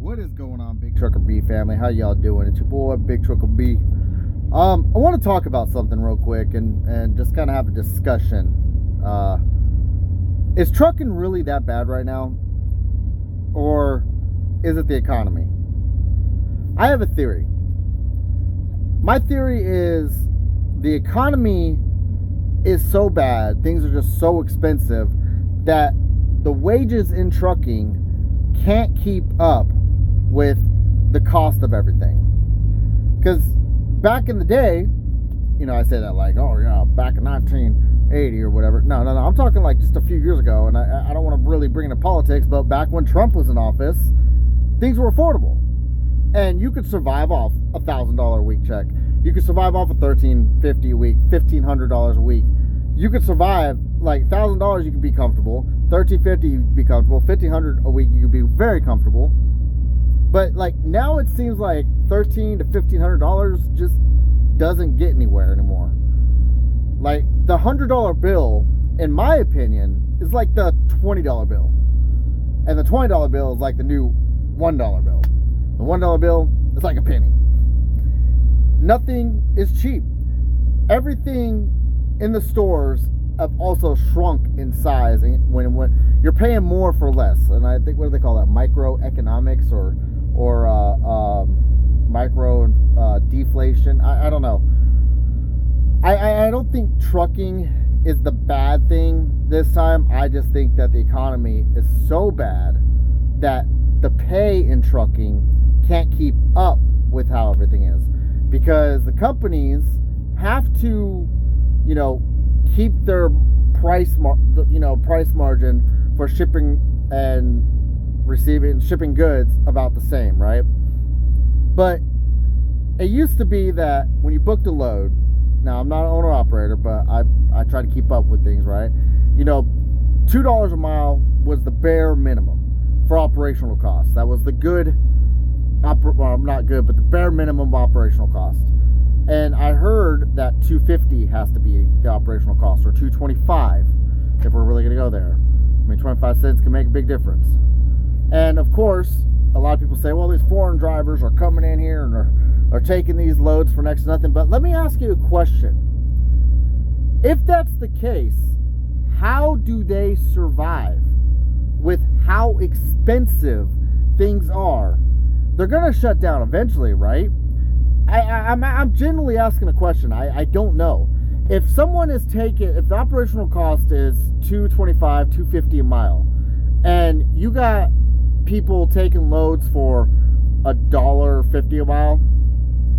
What is going on, Big Trucker B family? How y'all doing? It's your boy, Big Trucker B. I want to talk about something real quick and just kind of have a discussion. Is trucking really that bad right now? Or is it the economy? I have a theory. My theory is the economy is so bad, things are just so expensive that the wages in trucking can't keep up with the cost of everything. Because back in the day, I say that like, oh yeah, back in 1980 or whatever. No, I'm talking like just a few years ago, and I don't want to really bring into politics, but back when Trump was in office, things were affordable. And you could survive off a $1,000 a week check. You could survive off a $1,350 a week, $1,500 a week. You could survive like $1,000. You could be comfortable. $1,350 you could be comfortable. $1,500 a week you could be very comfortable. But like now it seems like $1,300 to $1,500 just doesn't get anywhere anymore. Like the $100 bill, in my opinion, is like the $20 bill, and the $20 bill is like the new $1 bill. The $1 bill is like a penny. Nothing is cheap. Everything in the stores have also shrunk in size when you're paying more for less. And I think, what do they call that? Microeconomics or micro deflation. I don't know. I don't think trucking is the bad thing this time. I just think that the economy is so bad that the pay in trucking can't keep up with how everything is, because the companies have to, keep their price margin for shipping and shipping goods about the same, right? But it used to be that when you booked a load, now I'm not an owner operator, but I try to keep up with things, right? $2 a mile was the bare minimum for operational costs. That was the good, not good, but the bare minimum operational cost. And I heard that $2.50 has to be the operational cost, or $2.25 if we're really going to go there. 25 cents can make a big difference. And of course, a lot of people say, well, these foreign drivers are coming in here and are taking these loads for next to nothing. But let me ask you a question. If that's the case, how do they survive with how expensive things are? They're going to shut down eventually, right? I'm genuinely asking a question. I don't know. If someone is if the operational cost is $2.25, $2.50 a mile, and you got people taking loads for $1.50 a mile,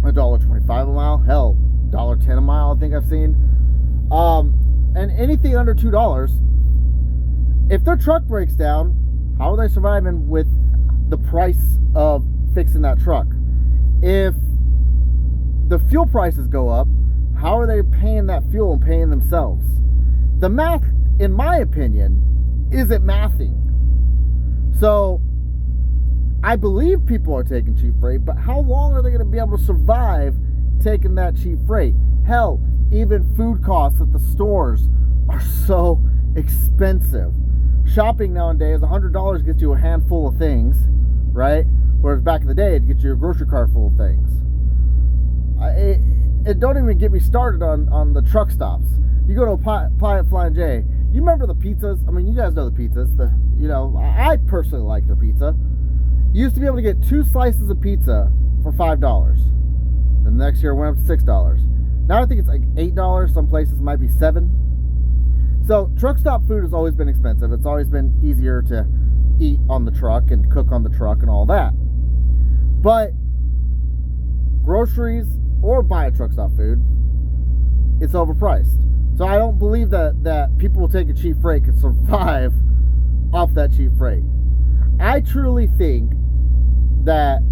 $1.25 a mile, hell, $1.10 a mile, I think I've seen, and anything under $2, if their truck breaks down, how are they surviving with the price of fixing that truck? If the fuel prices go up, how are they paying that fuel and paying themselves? The math, in my opinion, isn't mathing. So I believe people are taking cheap freight, but how long are they going to be able to survive taking that cheap freight? Hell, even food costs at the stores are so expensive. Shopping nowadays, $100 gets you a handful of things, right? Whereas back in the day, it'd get you a grocery cart full of things. It don't even get me started on the truck stops. You go to a Pie Flying J. You remember the pizzas? I mean, you guys know the pizzas. I personally like their pizza. You used to be able to get 2 slices of pizza for $5. Then the next year it went up to $6. Now I think it's like $8. Some places might be $7. So truck stop food has always been expensive. It's always been easier to eat on the truck and cook on the truck and all that. But groceries or buy a truck stop food, it's overpriced. So I don't believe that people will take a cheap freight can survive off that cheap freight. I truly think that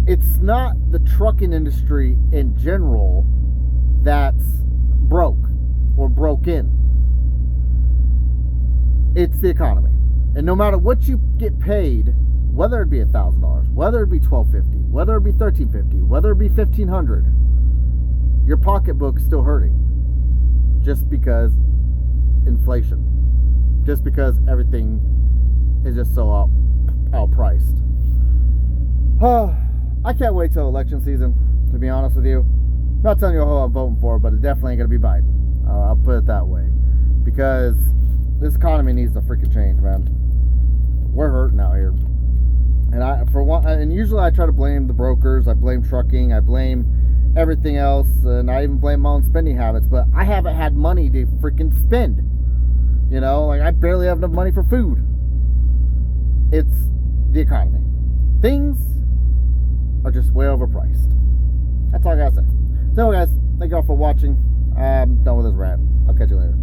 it's not the trucking industry in general that's broke or broken. It's the economy. And no matter what you get paid, whether it be $1,000, whether it be $1,250, whether it be $1,350, whether it be $1,500, your pocketbook's still hurting. Just because inflation. Just because everything is just so outpriced. I can't wait till election season, to be honest with you. I'm not telling you who I'm voting for, but it definitely ain't going to be Biden. I'll put it that way. Because this economy needs to freaking change, man. We're hurting out here. And usually I try to blame the brokers, I blame trucking, I blame everything else, and I even blame my own spending habits, but I haven't had money to freaking spend. You know, like I barely have enough money for food. It's the economy. Things are just way overpriced. That's all I gotta say. So guys, thank you all for watching. I'm done with this rant. I'll catch you later.